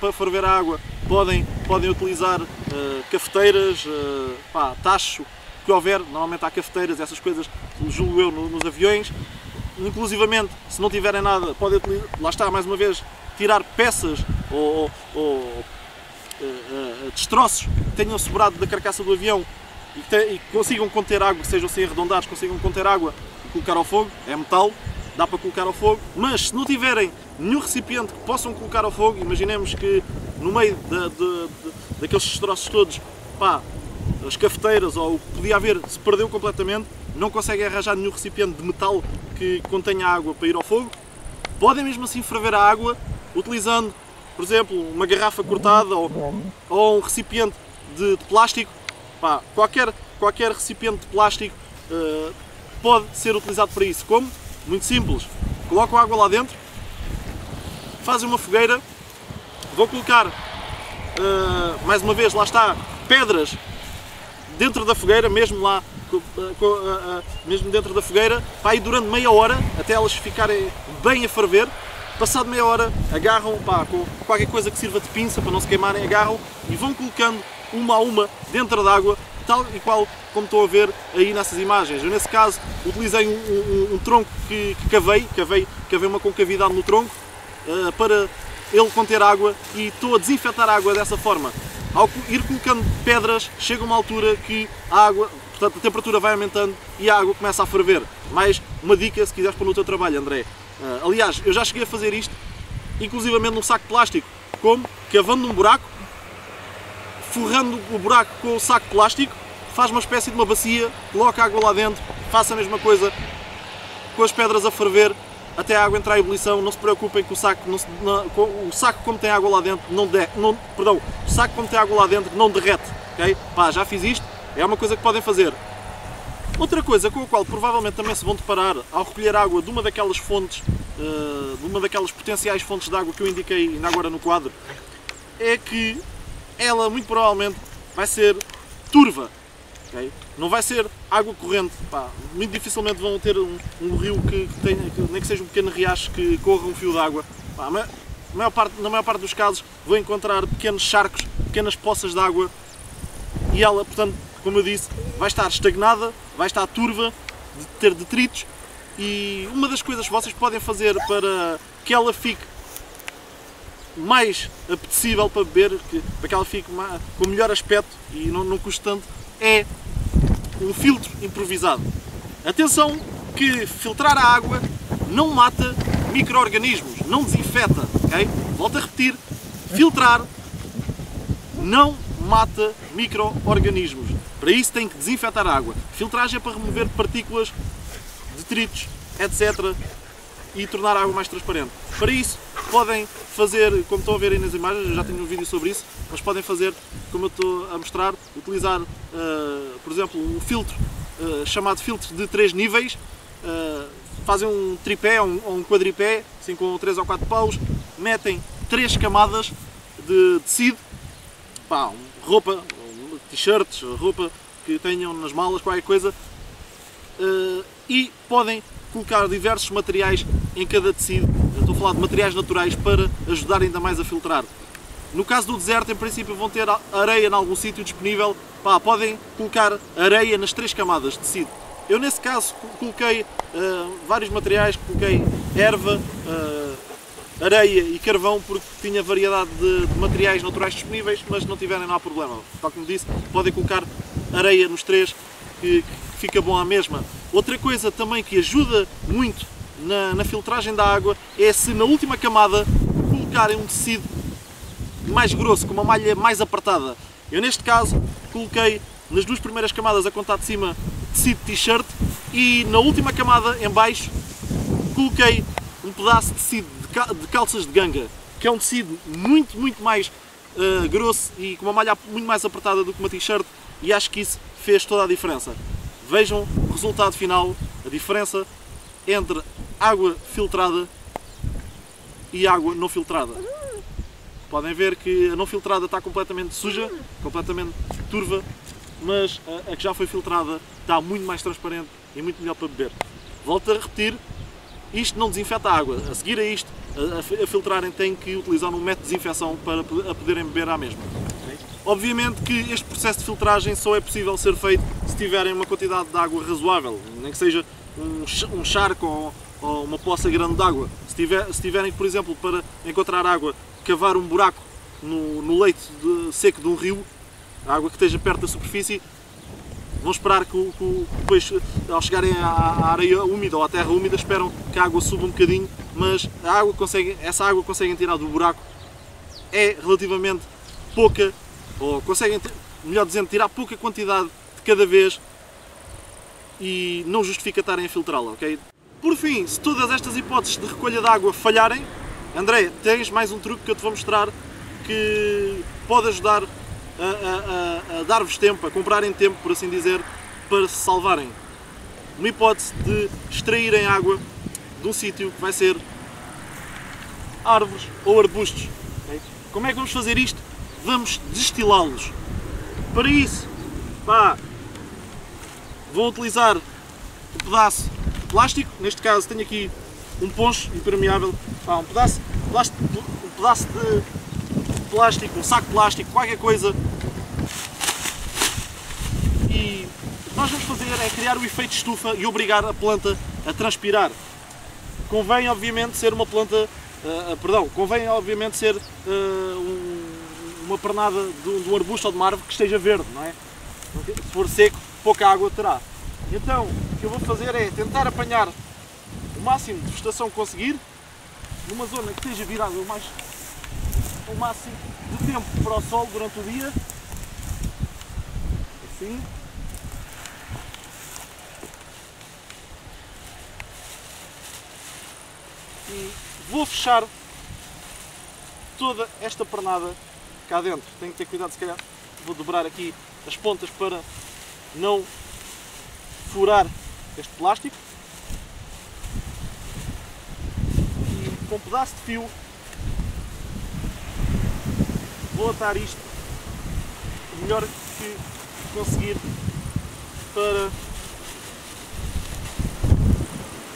para ferver a água, podem utilizar cafeteiras, tacho, que houver, normalmente há cafeteiras, essas coisas, julgo eu, nos aviões. Inclusivamente, se não tiverem nada, podem utilizar, lá está, mais uma vez, tirar peças ou destroços que tenham sobrado da carcaça do avião e consigam conter água, que sejam assim arredondados, consigam conter água e colocar ao fogo. É metal, dá para colocar ao fogo, mas se não tiverem nenhum recipiente que possam colocar ao fogo, imaginemos que no meio daqueles destroços todos, as cafeteiras ou o que podia haver se perdeu completamente, não conseguem arranjar nenhum recipiente de metal que contenha água para ir ao fogo, podem mesmo assim ferver a água utilizando, por exemplo, uma garrafa cortada ou um recipiente de plástico. Qualquer recipiente de plástico pode ser utilizado para isso. Como? Muito simples. Colocam a água lá dentro, fazem uma fogueira, vão colocar, mais uma vez, lá está, pedras dentro da fogueira, mesmo lá, mesmo dentro da fogueira, e durante meia hora, até elas ficarem bem a ferver. Passado meia hora, agarram com qualquer coisa que sirva de pinça para não se queimarem, agarram e vão colocando uma a uma dentro da água, tal e qual como estão a ver aí nessas imagens. Eu, nesse caso, utilizei um tronco que cavei uma concavidade no tronco para ele conter água, e estou a desinfetar a água dessa forma. Ao ir colocando pedras, chega uma altura que a água, portanto, a temperatura vai aumentando e a água começa a ferver. Mais uma dica, se quiseres pôr no teu trabalho, André. Aliás, eu já cheguei a fazer isto, inclusivamente num saco de plástico. Como? Cavando um buraco, forrando o buraco com o saco de plástico, faz uma espécie de uma bacia, coloca a água lá dentro, faça a mesma coisa com as pedras a ferver, até a água entrar em ebulição. Não se preocupem que o saco, o saco como tem água lá dentro, o saco como tem água lá dentro não derrete. Okay? Já fiz isto, é uma coisa que podem fazer. Outra coisa com a qual provavelmente também se vão deparar ao recolher água de uma daquelas fontes, de uma daquelas potenciais fontes de água que eu indiquei ainda agora no quadro, é que ela muito provavelmente vai ser turva. Okay? Não vai ser água corrente. Muito dificilmente vão ter um rio que tenha, nem que seja um pequeno riacho que corra um fio de água. Na maior parte dos casos vão encontrar pequenos charcos, pequenas poças de água, e ela, portanto, como eu disse, vai estar estagnada, vai estar turva, de ter detritos. E uma das coisas que vocês podem fazer para que ela fique mais apetecível para beber, para que ela fique com melhor aspecto e não custe tanto, é um filtro improvisado. Atenção que filtrar a água não mata micro-organismos, não desinfeta, ok? Volto a repetir, filtrar não mata micro-organismos. Para isso tem que desinfetar a água. Filtragem é para remover partículas, detritos, etc. e tornar a água mais transparente. Para isso, podem fazer, como estão a ver aí nas imagens, eu já tenho um vídeo sobre isso, mas podem fazer, como eu estou a mostrar, utilizar, por exemplo, um filtro chamado filtro de 3 níveis, fazem um tripé ou um quadripé, assim com 3 ou 4 paus, metem 3 camadas de tecido, roupa, t-shirts, roupa que tenham nas malas, qualquer coisa, e podem colocar diversos materiais em cada tecido. Eu estou a falar de materiais naturais para ajudar ainda mais a filtrar. No caso do deserto, em princípio, vão ter areia em algum sítio disponível. Podem colocar areia nas 3 camadas de tecido. Eu, nesse caso, coloquei vários materiais, coloquei erva, areia e carvão, porque tinha variedade de materiais naturais disponíveis, mas não tiverem, não há problema. Tal como disse, podem colocar areia nos 3, que fica bom à mesma. Outra coisa também que ajuda muito na filtragem da água é se na última camada colocarem um tecido mais grosso, com uma malha mais apertada. Eu, neste caso, coloquei nas 2 primeiras camadas, a contar de cima, tecido de t-shirt, e na última camada, em baixo, coloquei um pedaço de tecido de calças de ganga, que é um tecido muito mais grosso e com uma malha muito mais apertada do que uma t-shirt, e acho que isso fez toda a diferença. Vejam o resultado final, a diferença entre água filtrada e água não filtrada. Podem ver que a não filtrada está completamente suja, completamente turva, mas a que já foi filtrada está muito mais transparente e muito melhor para beber. Volto a repetir, isto não desinfeta a água. A seguir a isto, a filtrarem, têm que utilizar um método de desinfecção para poderem beber à mesma. Obviamente que este processo de filtragem só é possível ser feito se tiverem uma quantidade de água razoável, nem que seja um charco ou uma poça grande de água. Se tiverem, por exemplo, para encontrar água, cavar um buraco no leito seco de um rio, a água que esteja perto da superfície, vão esperar que depois, ao chegarem à areia úmida ou à terra úmida, esperam que a água suba um bocadinho, mas essa água que conseguem tirar do buraco é relativamente pouca, ou conseguem, melhor dizendo, tirar pouca quantidade de cada vez, e não justifica estarem a filtrá-la, ok? Por fim, se todas estas hipóteses de recolha de água falharem, André, tens mais um truque que eu te vou mostrar que pode ajudar a dar-vos tempo, a comprarem tempo, por assim dizer, para se salvarem. Uma hipótese de extraírem água de um sítio que vai ser árvores ou arbustos. Okay? Como é que vamos fazer isto? Vamos destilá-los. Para isso, vou utilizar um pedaço de plástico. Neste caso tenho aqui um poncho impermeável, um pedaço de plástico, um saco de plástico, qualquer coisa. E o que nós vamos fazer é criar o efeito estufa e obrigar a planta a transpirar. Convém obviamente ser uma planta, convém obviamente ser uma pernada de um arbusto ou de uma árvore que esteja verde, não é? Se for seco, pouca água terá. Então, o que eu vou fazer é tentar apanhar o máximo de vegetação que conseguir, numa zona que esteja virada o máximo de tempo para o sol durante o dia. Assim. E vou fechar toda esta pernada cá dentro. Tenho que ter cuidado, se calhar vou dobrar aqui as pontas para não furar este plástico. E com um pedaço de fio vou atar isto o melhor que conseguir para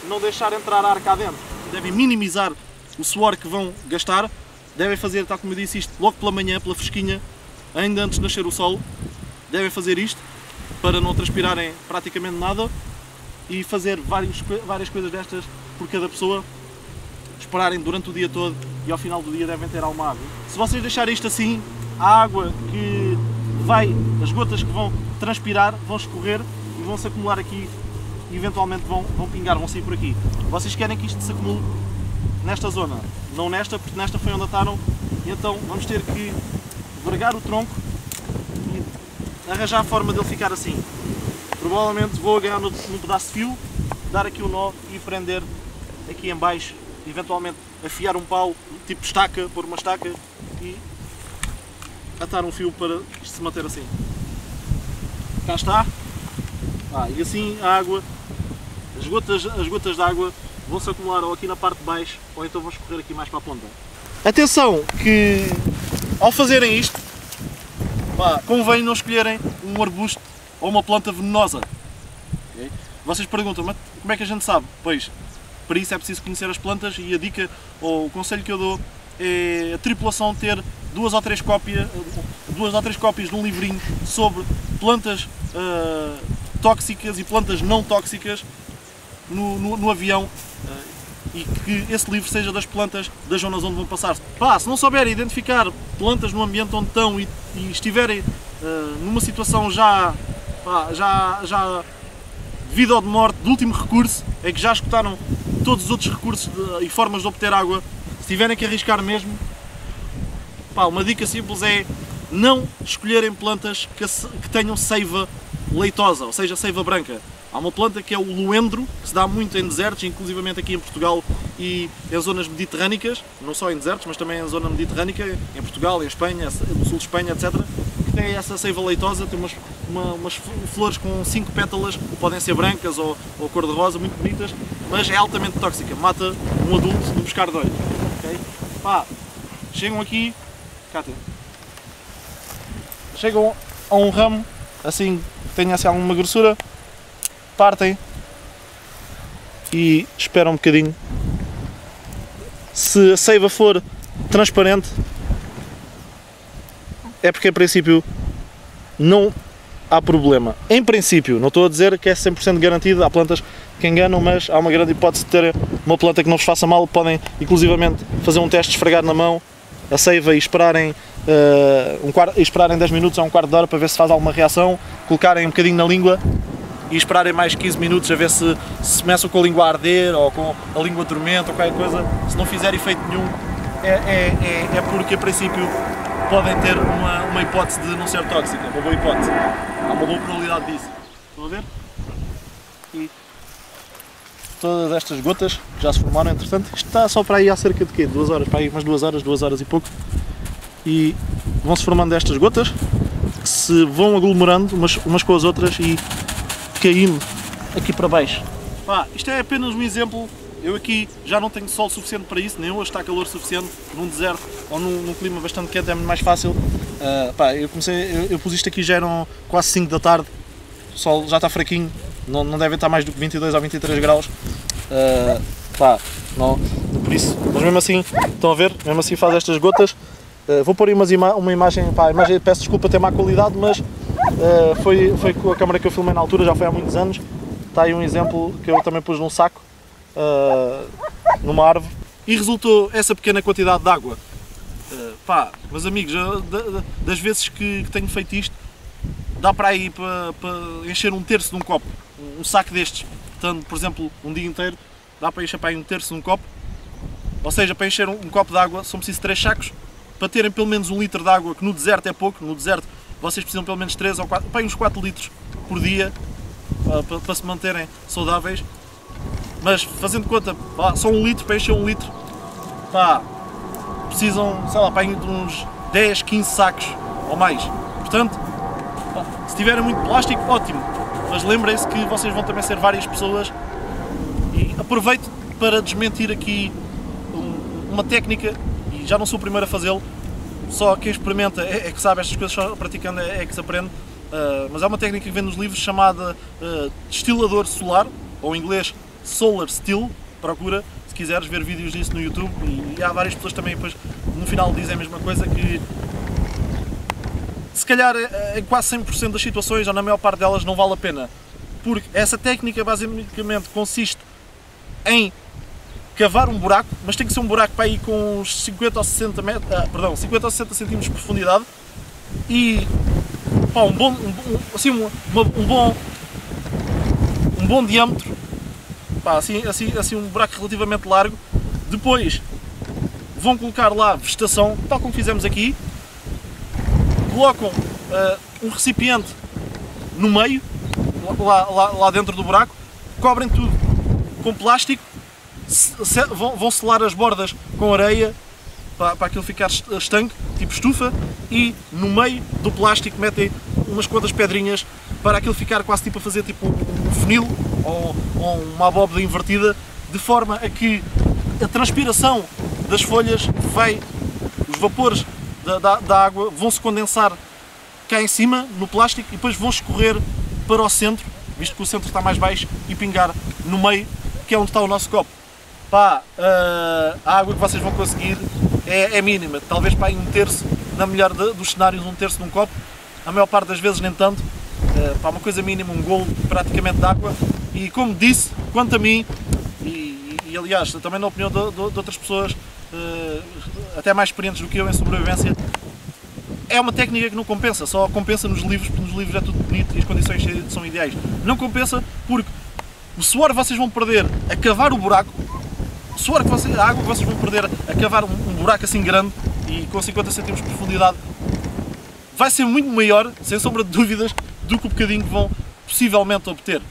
não deixar entrar ar cá dentro. Devem minimizar o suor que vão gastar. Devem fazer, tal como eu disse, isto logo pela manhã, pela fresquinha, ainda antes de nascer o sol. Devem fazer isto para não transpirarem praticamente nada e fazer várias coisas destas por cada pessoa. Esperarem durante o dia todo e ao final do dia devem ter alguma água. Se vocês deixarem isto assim, a água que as gotas que vão transpirar vão escorrer e vão se acumular aqui e eventualmente vão pingar, vão sair por aqui. Vocês querem que isto se acumule nesta zona, não nesta, porque nesta foi onde ataram, e então vamos ter que vergar o tronco e arranjar a forma dele ficar assim. Provavelmente vou agarrar num pedaço de fio, dar aqui um nó e prender aqui em baixo, eventualmente afiar um pau, tipo estaca, pôr uma estaca e atar um fio para isto se manter assim. Cá está. E assim a água, as gotas de água vão-se acumular ou aqui na parte de baixo ou então vão escorrer aqui mais para a ponta. Atenção que ao fazerem isto, convém não escolherem um arbusto ou uma planta venenosa. Okay? Vocês perguntam, mas como é que a gente sabe? Pois, para isso é preciso conhecer as plantas e a dica ou o conselho que eu dou é a tripulação ter 2 ou 3 cópias de um livrinho sobre plantas tóxicas e plantas não tóxicas no avião e que esse livro seja das plantas das zonas onde vão passar. Se não souberem identificar plantas no ambiente onde estão e estiverem numa situação já de vida ou de morte, de último recurso, é que já escutaram todos os outros recursos e formas de obter água, se tiverem que arriscar mesmo, uma dica simples é não escolherem plantas que tenham seiva leitosa, ou seja, seiva branca. Há uma planta que é o luendro, que se dá muito em desertos, inclusivamente aqui em Portugal e em zonas mediterrânicas, não só em desertos, mas também em zona mediterrânica, em Portugal, em Espanha, no sul de Espanha, etc. Que tem essa seiva leitosa, tem umas flores com 5 pétalas, podem ser brancas ou cor-de-rosa, muito bonitas, mas é altamente tóxica, mata um adulto no pescar de olhos. Okay? Chegam aqui, chegam a um ramo, assim, tem assim alguma grossura, partem e esperam um bocadinho. Se a seiva for transparente, é porque em princípio não há problema. Em princípio, não estou a dizer que é 100% garantido, há plantas que enganam, mas há uma grande hipótese de ter uma planta que não vos faça mal. Podem inclusivamente fazer um teste de esfregar na mão a seiva e esperarem, esperarem 10 minutos a um quarto de hora para ver se faz alguma reação, colocarem um bocadinho na língua e esperarem mais 15 minutos a ver se começam com a língua a arder ou com a língua dormente ou qualquer coisa. Se não fizer efeito nenhum, é porque a princípio podem ter uma hipótese de não ser tóxica, uma boa hipótese. Há uma boa probabilidade disso. Estão a ver? E todas estas gotas já se formaram, entretanto. Isto está só para aí há cerca de quê? 2 horas, para aí umas 2 horas e pouco. E vão-se formando estas gotas que se vão aglomerando umas com as outras e caindo aqui para baixo. Isto é apenas um exemplo. Eu aqui já não tenho sol suficiente para isso, nem hoje está calor suficiente num deserto ou num clima bastante quente, é muito mais fácil. Eu pus isto aqui, já eram quase 5 da tarde, o sol já está fraquinho, não deve estar mais do que 22 ou 23 graus. Por isso, mas mesmo assim, estão a ver, mesmo assim faz estas gotas. Vou pôr aí uma imagem, a imagem, peço desculpa ter má qualidade, mas foi com a câmera que eu filmei na altura, já foi há muitos anos. Está aí um exemplo que eu também pus num saco, numa árvore, e resultou essa pequena quantidade de água. Meus amigos, das vezes que tenho feito isto, dá para ir para encher 1/3 de um copo. Um saco destes, portanto, por exemplo, um dia inteiro, dá para encher para aí 1/3 de um copo. Ou seja, para encher um copo de água são precisos 3 sacos, para terem pelo menos 1 litro de água, que no deserto é pouco. No deserto vocês precisam pelo menos 3 ou 4, uns 4 litros por dia para se manterem saudáveis. Mas fazendo conta, só 1 litro, para encher 1 litro, precisam, sei lá, de uns 10, 15 sacos ou mais. Portanto, se tiverem muito plástico, ótimo, mas lembrem-se que vocês vão também ser várias pessoas. E aproveito para desmentir aqui uma técnica, e já não sou o primeiro a fazê-lo, só quem experimenta é que sabe, estas coisas só praticando é que se aprende. Mas é uma técnica que vem nos livros chamada destilador solar, ou em inglês Solar Still. Procura, se quiseres, ver vídeos disso no YouTube, e há várias pessoas também depois no final dizem a mesma coisa, que se calhar em quase 100% das situações, ou na maior parte delas, não vale a pena, porque essa técnica basicamente consiste em cavar um buraco, mas tem que ser um buraco para ir com uns 50 ou 60 centímetros de profundidade, e um bom diâmetro, assim um buraco relativamente largo. Depois vão colocar lá vegetação, tal como fizemos aqui, colocam um recipiente no meio, lá dentro do buraco, cobrem tudo com plástico vão selar as bordas com areia para aquilo ficar estanque, tipo estufa, e no meio do plástico metem umas quantas pedrinhas para aquilo ficar quase tipo a fazer tipo um funil ou uma abóbada invertida, de forma a que a transpiração das folhas os vapores da água vão se condensar cá em cima no plástico e depois vão escorrer para o centro, visto que o centro está mais baixo, e pingar no meio, que é onde está o nosso copo. Pá, a água que vocês vão conseguir é mínima, talvez para em um terço, na melhor dos cenários, um terço de um copo, a maior parte das vezes nem tanto, para uma coisa mínima, um golo praticamente de água. E como disse, quanto a mim, e aliás também na opinião de outras pessoas até mais experientes do que eu em sobrevivência, é uma técnica que não compensa, só compensa nos livros, porque nos livros é tudo bonito e as condições são ideais. Não compensa porque o suor que vocês vão perder a cavar o buraco, a água que vocês vão perder a cavar um buraco assim grande e com 50 cm de profundidade, vai ser muito maior, sem sombra de dúvidas, do que o bocadinho que vão possivelmente obter.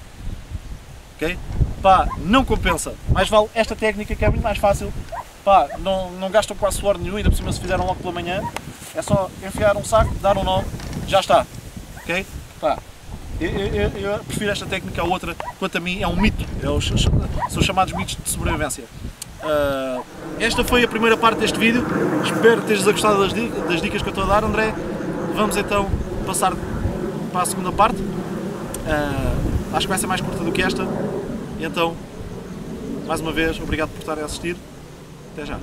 Ok? Pá, não compensa. Mais vale esta técnica, que é muito mais fácil. Pá, não gastam quase suor nenhum, ainda por cima se fizeram logo pela manhã. É só enfiar um saco, dar um nó, já está. Ok? Pá, eu prefiro esta técnica à outra. Quanto a mim, é um mito. São chamados mitos de sobrevivência. Esta foi a primeira parte deste vídeo. Espero que teres gostado das dicas que eu estou a dar, André. Vamos então passar para a segunda parte. Acho que vai ser mais curta do que esta. E então, mais uma vez, obrigado por estarem a assistir. Até já.